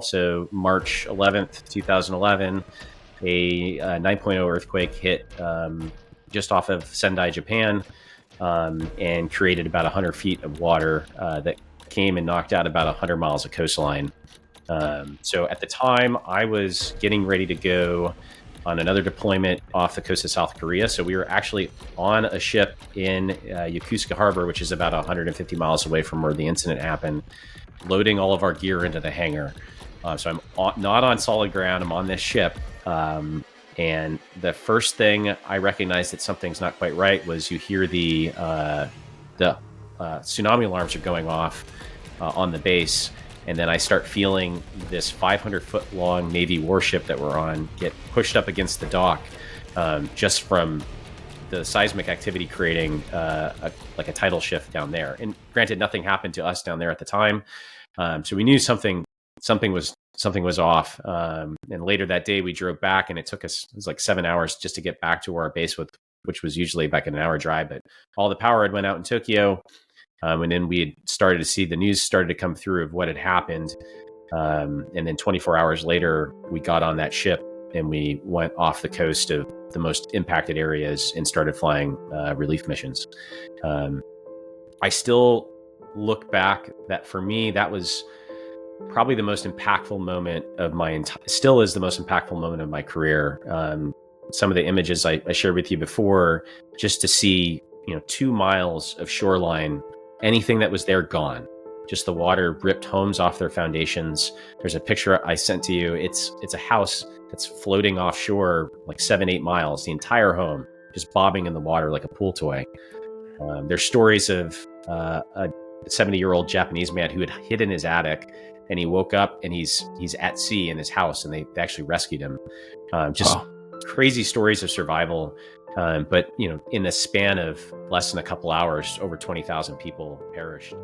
So March 11th, 2011, a 9.0 earthquake hit just off of Sendai, Japan, and created about 100 feet of water that came and knocked out about 100 miles of coastline. So at the time, I was getting ready to go on another deployment off the coast of South Korea. So we were actually on a ship in Yokosuka Harbor, which is about 150 miles away from where the incident happened, loading all of our gear into the hangar. So I'm not on solid ground. I'm on this ship. And the first thing I recognized that something's not quite right was you hear the tsunami alarms are going off on the base. And then I start feeling this 500-foot long Navy warship that we're on get pushed up against the dock just from the seismic activity creating like a tidal shift down there. And granted, nothing happened to us down there at the time, so we knew something was off. And later that day, we drove back, and it was like 7 hours just to get back to where our base was, which was usually like an hour drive. But all the power had went out in Tokyo. And then we had started to see the news started to come through of what had happened. And then 24 hours later, we got on that ship and we went off the coast of the most impacted areas and started flying relief missions. I still look back that for me, that was probably the most impactful moment of still is the most impactful moment of my career. Some of the images I shared with you before, just to see, 2 miles of shoreline, anything that was there gone. Just the water ripped homes off their foundations. There's a picture I sent to you. It's a house that's floating offshore like 7-8 miles, the entire home just bobbing in the water like a pool toy. There's stories of a 70-year-old Japanese man who had hid in his attic, and he woke up and he's at sea in his house, and they actually rescued him. Crazy stories of survival. But in the span of less than a couple hours, over 20,000 people perished.